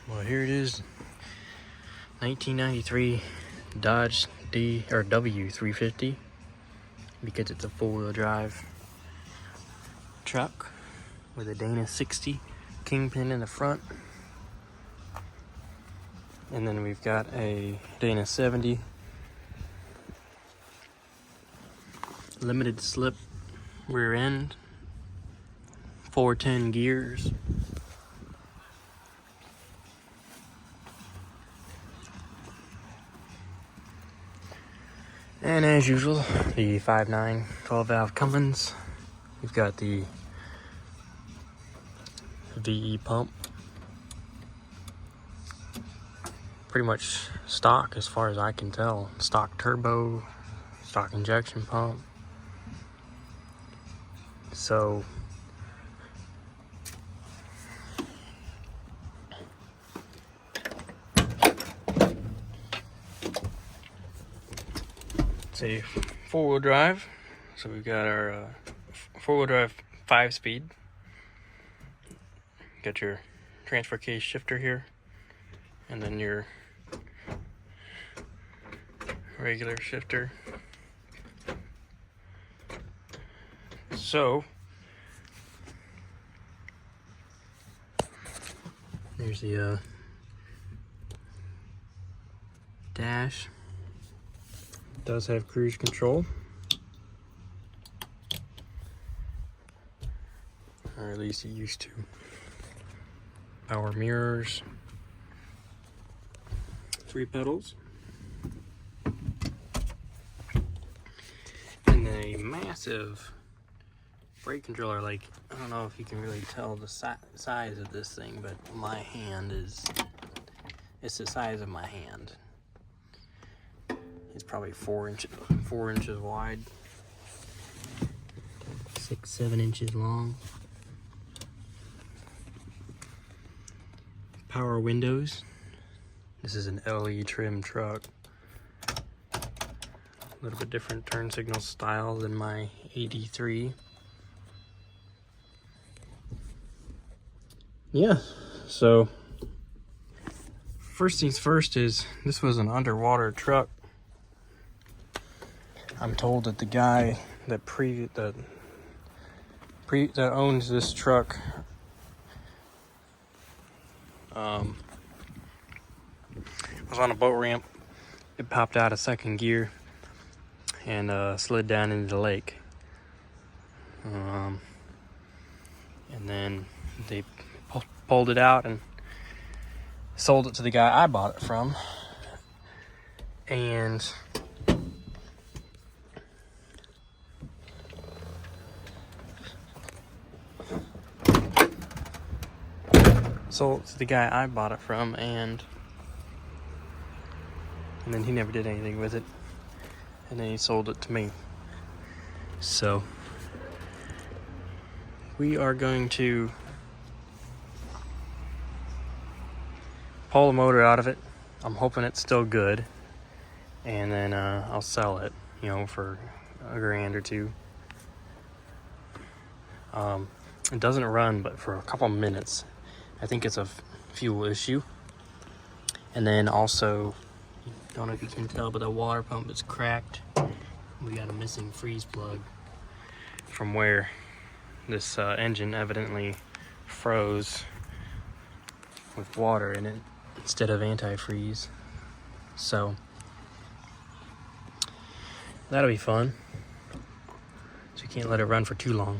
Well, here it is, 1993 Dodge W350, because it's a four-wheel drive truck with a Dana 60 kingpin in the front, and then we've got a Dana 70 limited slip rear end, 410 gears. And as usual, the 5.9 12-valve Cummins. We've got the VE pump. Pretty much stock as far as I can tell. Stock turbo, stock injection pump. So it's a four-wheel drive. So we've got our four-wheel drive 5-speed. Got your transfer case shifter here, and then your regular shifter. So there's the dash. It does have cruise control, or at least it used to. Power mirrors, 3 pedals, and a massive brake controller. Like, I don't know if you can really tell the size of this thing, but my hand it's the size of my hand. It's probably 4 inches wide, 6-7 inches long. Power windows. This is an LE trim truck. A little bit different turn signal style than my 83. Yeah, so first things first is this was an underwater truck. I'm told that the guy that owns this truck was on a boat ramp. It popped out of second gear and slid down into the lake. And then they pulled it out and sold it to the guy I bought it from. And sold it to the guy I bought it from, and then he never did anything with it, and then he sold it to me. So we are going to pull the motor out of it. I'm hoping it's still good, and then I'll sell it, for $1,000 or $2,000. It doesn't run but for a couple minutes. I think it's a fuel issue. And then also, don't know if you can tell, but the water pump is cracked. We got a missing freeze plug from where this engine evidently froze with water in it instead of antifreeze. So that'll be fun. So you can't let it run for too long.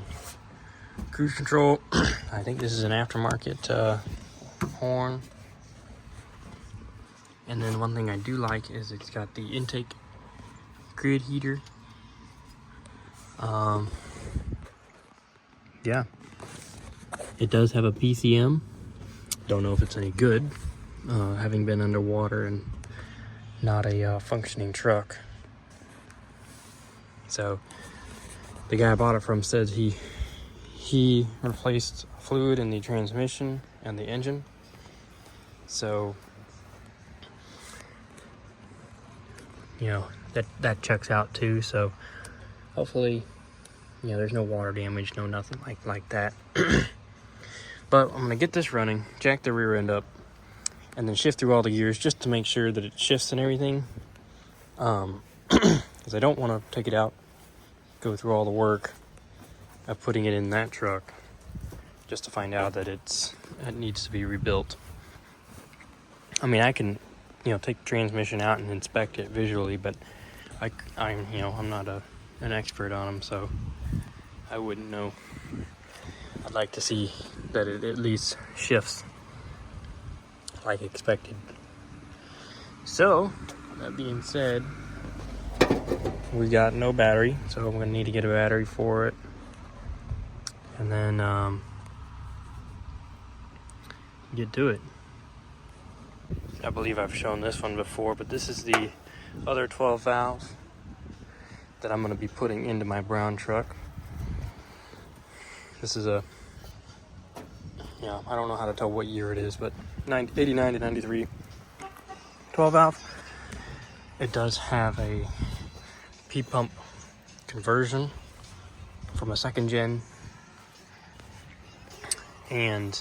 Cruise control. I think this is an aftermarket horn. And then one thing I do like is it's got the intake grid heater. Yeah, it does have a PCM. Don't know if it's any good, having been underwater and not a functioning truck. So the guy I bought it from said he replaced fluid in the transmission and the engine. So that checks out too. So hopefully, there's no water damage, no nothing like that. But I'm gonna get this running, jack the rear end up, and then shift through all the gears just to make sure that it shifts and everything. Because I don't want to take it out, go through all the work of putting it in that truck just to find out that it needs to be rebuilt. I mean, I can, take the transmission out and inspect it visually, but I'm not an expert on them, so I wouldn't know. I'd like to see that it at least shifts like expected. So, that being said, we got no battery, so I'm gonna need to get a battery for it. And then get to it. I believe I've shown this one before, but this is the other 12 valve that I'm gonna be putting into my brown truck. This is I don't know how to tell what year it is, but 89 to 93 12 valve. It does have a P-pump conversion from a second gen, and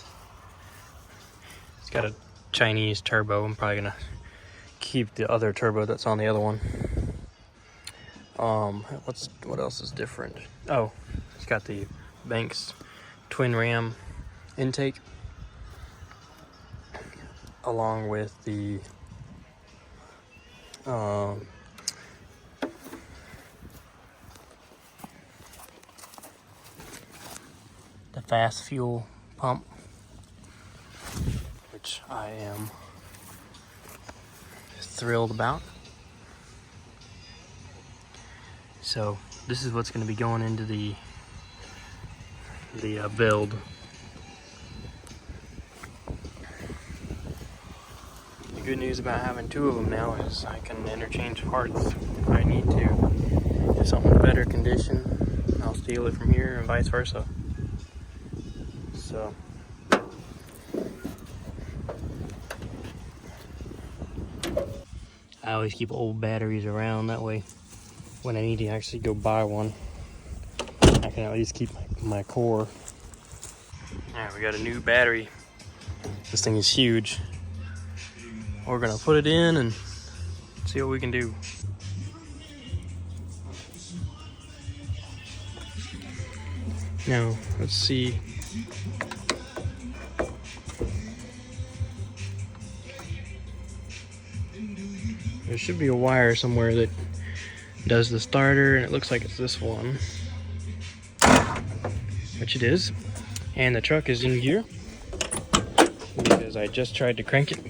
it's got a Chinese turbo. I'm probably gonna keep the other turbo that's on the other one. What else is different? Oh, it's got the Banks twin ram intake, along with the fast fuel pump, which I am thrilled about. So this is what's going to be going into the build. The good news about having two of them now is I can interchange parts if I need to. If something's better condition, I'll steal it from here and vice versa. So I always keep old batteries around, that way when I need to actually go buy one, I can at least keep my core. Alright, we got a new battery. This thing is huge. We're gonna put it in and see what we can do. Now, let's see. There should be a wire somewhere that does the starter, and it looks like it's this one, which it is. And the truck is in gear because I just tried to crank it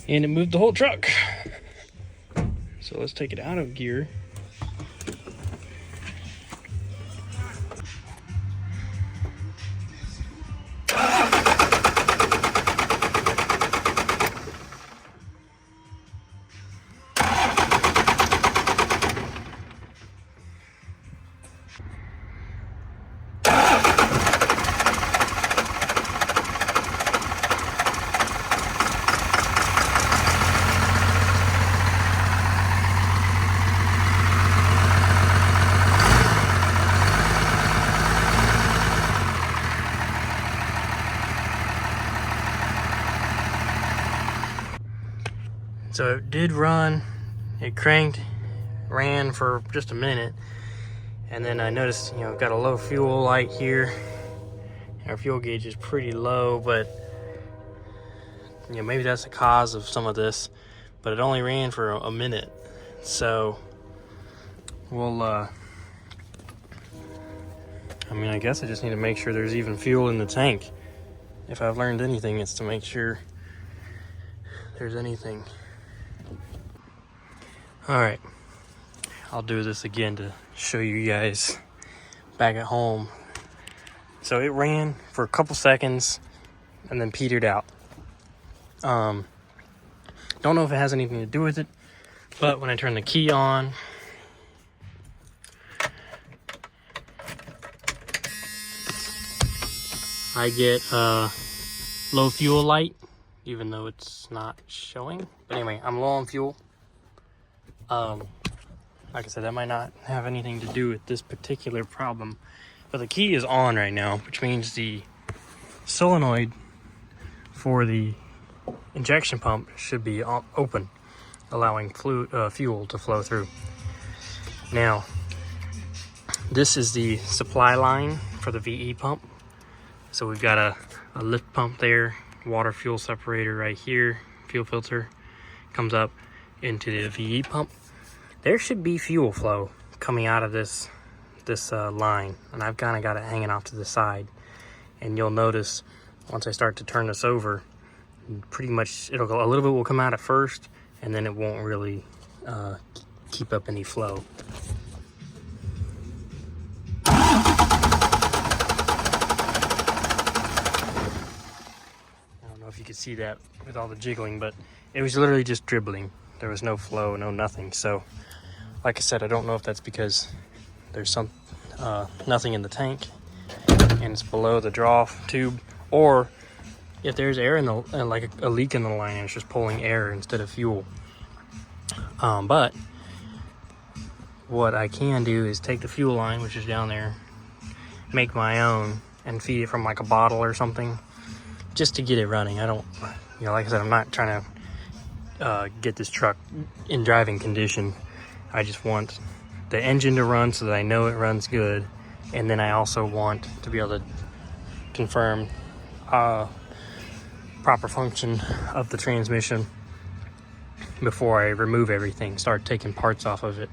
and it moved the whole truck. So let's take it out of gear. So it did run, it cranked, ran for just a minute, and then I noticed, got a low fuel light here. Our fuel gauge is pretty low, but maybe that's the cause of some of this, but it only ran for a minute. So we'll I guess I just need to make sure there's even fuel in the tank. If I've learned anything, it's to make sure there's anything. Alright, I'll do this again to show you guys back at home. So it ran for a couple seconds and then petered out. Don't know if it has anything to do with it, but when I turn the key on, I get low fuel light, even though it's not showing. But anyway, I'm low on fuel. Like I said, that might not have anything to do with this particular problem, but the key is on right now, which means the solenoid for the injection pump should be open, allowing fuel to flow through. Now, this is the supply line for the VE pump. So we've got a lift pump there, water fuel separator right here, fuel filter comes up into the VE pump. There should be fuel flow coming out of this line, and I've kind of got it hanging off to the side. And you'll notice once I start to turn this over, pretty much it'll go, a little bit will come out at first, and then it won't really keep up any flow. If you could see that with all the jiggling, but it was literally just dribbling. There was no flow, no nothing. So like I said, I don't know if that's because there's nothing in the tank and it's below the draw tube, or if there's air in the like a leak in the line and it's just pulling air instead of fuel. But what I can do is take the fuel line, which is down there, make my own and feed it from like a bottle or something, just to get it running. I don't, like I said, I'm not trying to get this truck in driving condition. I just want the engine to run so that I know it runs good, and then I also want to be able to confirm proper function of the transmission before I remove everything, start taking parts off of it.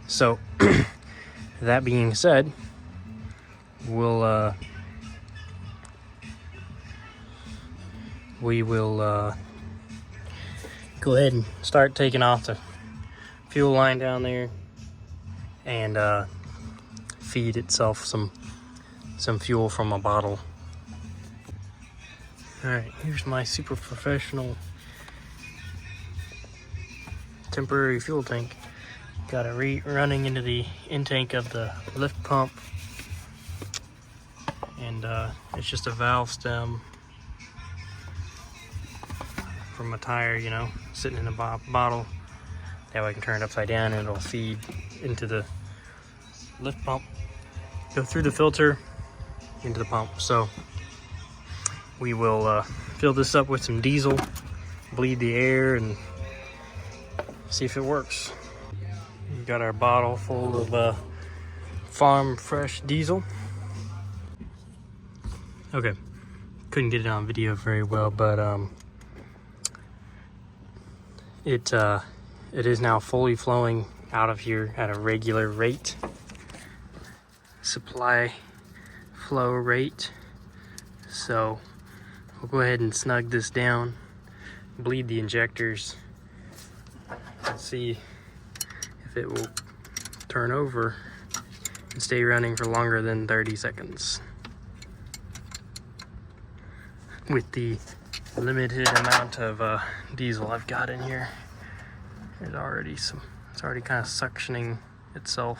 So that being said, we will go ahead and start taking off the fuel line down there and feed itself some fuel from a bottle. All right, here's my super professional temporary fuel tank. Got it running into the intake of the lift pump, and it's just a valve stem from a tire, sitting in a bottle. That way I can turn it upside down and it'll feed into the lift pump, go through the filter into the pump. So we will fill this up with some diesel, bleed the air, and see if it works. We got our bottle full of farm fresh diesel. Okay, couldn't get it on video very well, but it is now fully flowing out of here at a regular rate, supply flow rate. So we'll go ahead and snug this down, bleed the injectors, and see if it will turn over and stay running for longer than 30 seconds. With the limited amount of diesel I've got in here, it's already kind of suctioning itself.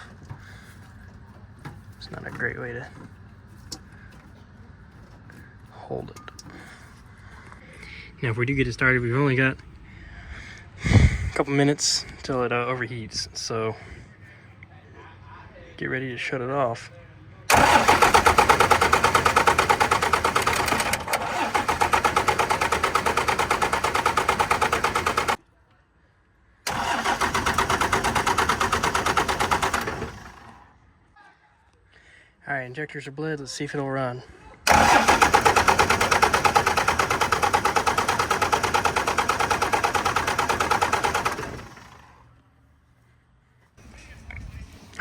It's not a great way to hold it. Now if we do get it started, we've only got a couple minutes till it overheats, so get ready to shut it off. All right, injectors are bled. Let's see if it'll run.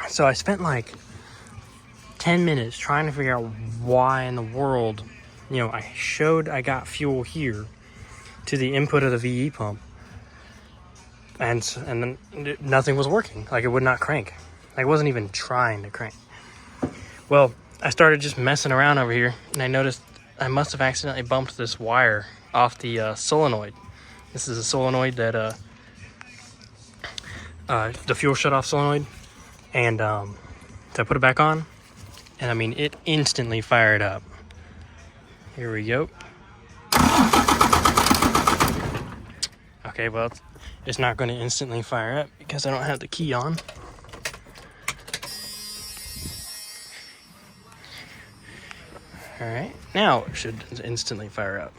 So I spent like 10 minutes trying to figure out why in the world, I got fuel here to the input of the VE pump, and then nothing was working. Like, it would not crank. Like, it wasn't even trying to crank. Well, I started just messing around over here, and I noticed I must have accidentally bumped this wire off the solenoid. This is a solenoid that the fuel shut-off solenoid, and so I put it back on, and I mean, it instantly fired up. Here we go. Okay, well, it's not going to instantly fire up because I don't have the key on. All right, now it should instantly fire up.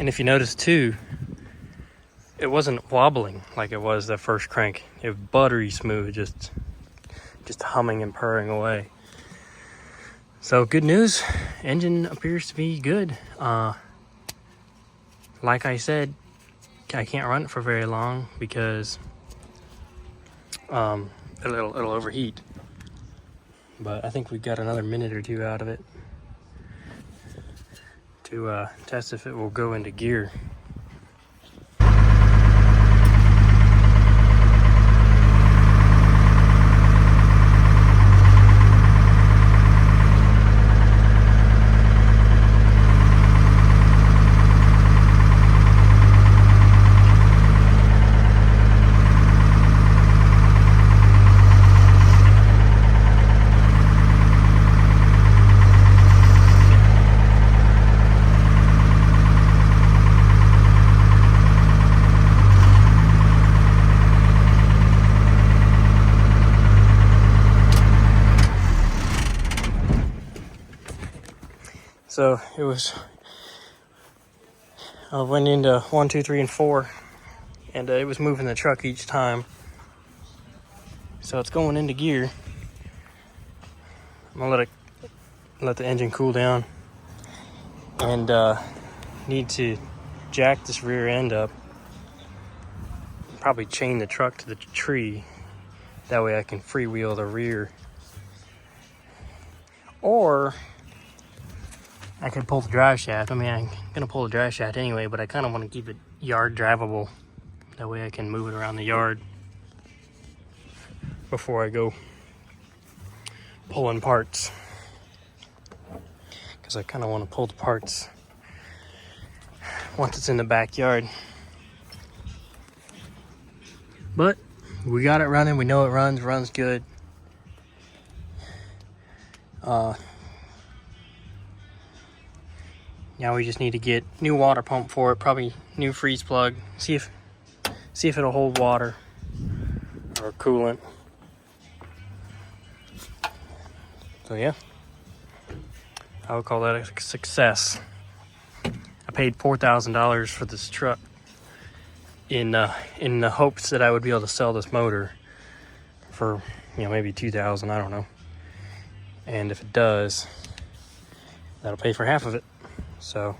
And if you notice too, it wasn't wobbling like it was that first crank. It was buttery smooth, just humming and purring away. So good news, engine appears to be good. Like I said, I can't run it for very long because it'll overheat. But I think we got another minute or two out of it to test if it will go into gear. So it was, I went into 1, 2, 3, and 4, and it was moving the truck each time. So it's going into gear. I'm gonna let the engine cool down, and need to jack this rear end up. Probably chain the truck to the tree. That way I can freewheel the rear. Or I could pull the drive shaft. I mean, I'm gonna pull the drive shaft anyway, but I kind of want to keep it yard drivable. That way I can move it around the yard before I go pulling parts. Because I kind of want to pull the parts once it's in the backyard. But we got it running. We know it runs good. Now we just need to get new water pump for it, probably new freeze plug. See if it'll hold water or coolant. So yeah, I would call that a success. I paid $4,000 for this truck in the hopes that I would be able to sell this motor for, maybe $2,000. I don't know. And if it does, that'll pay for half of it. So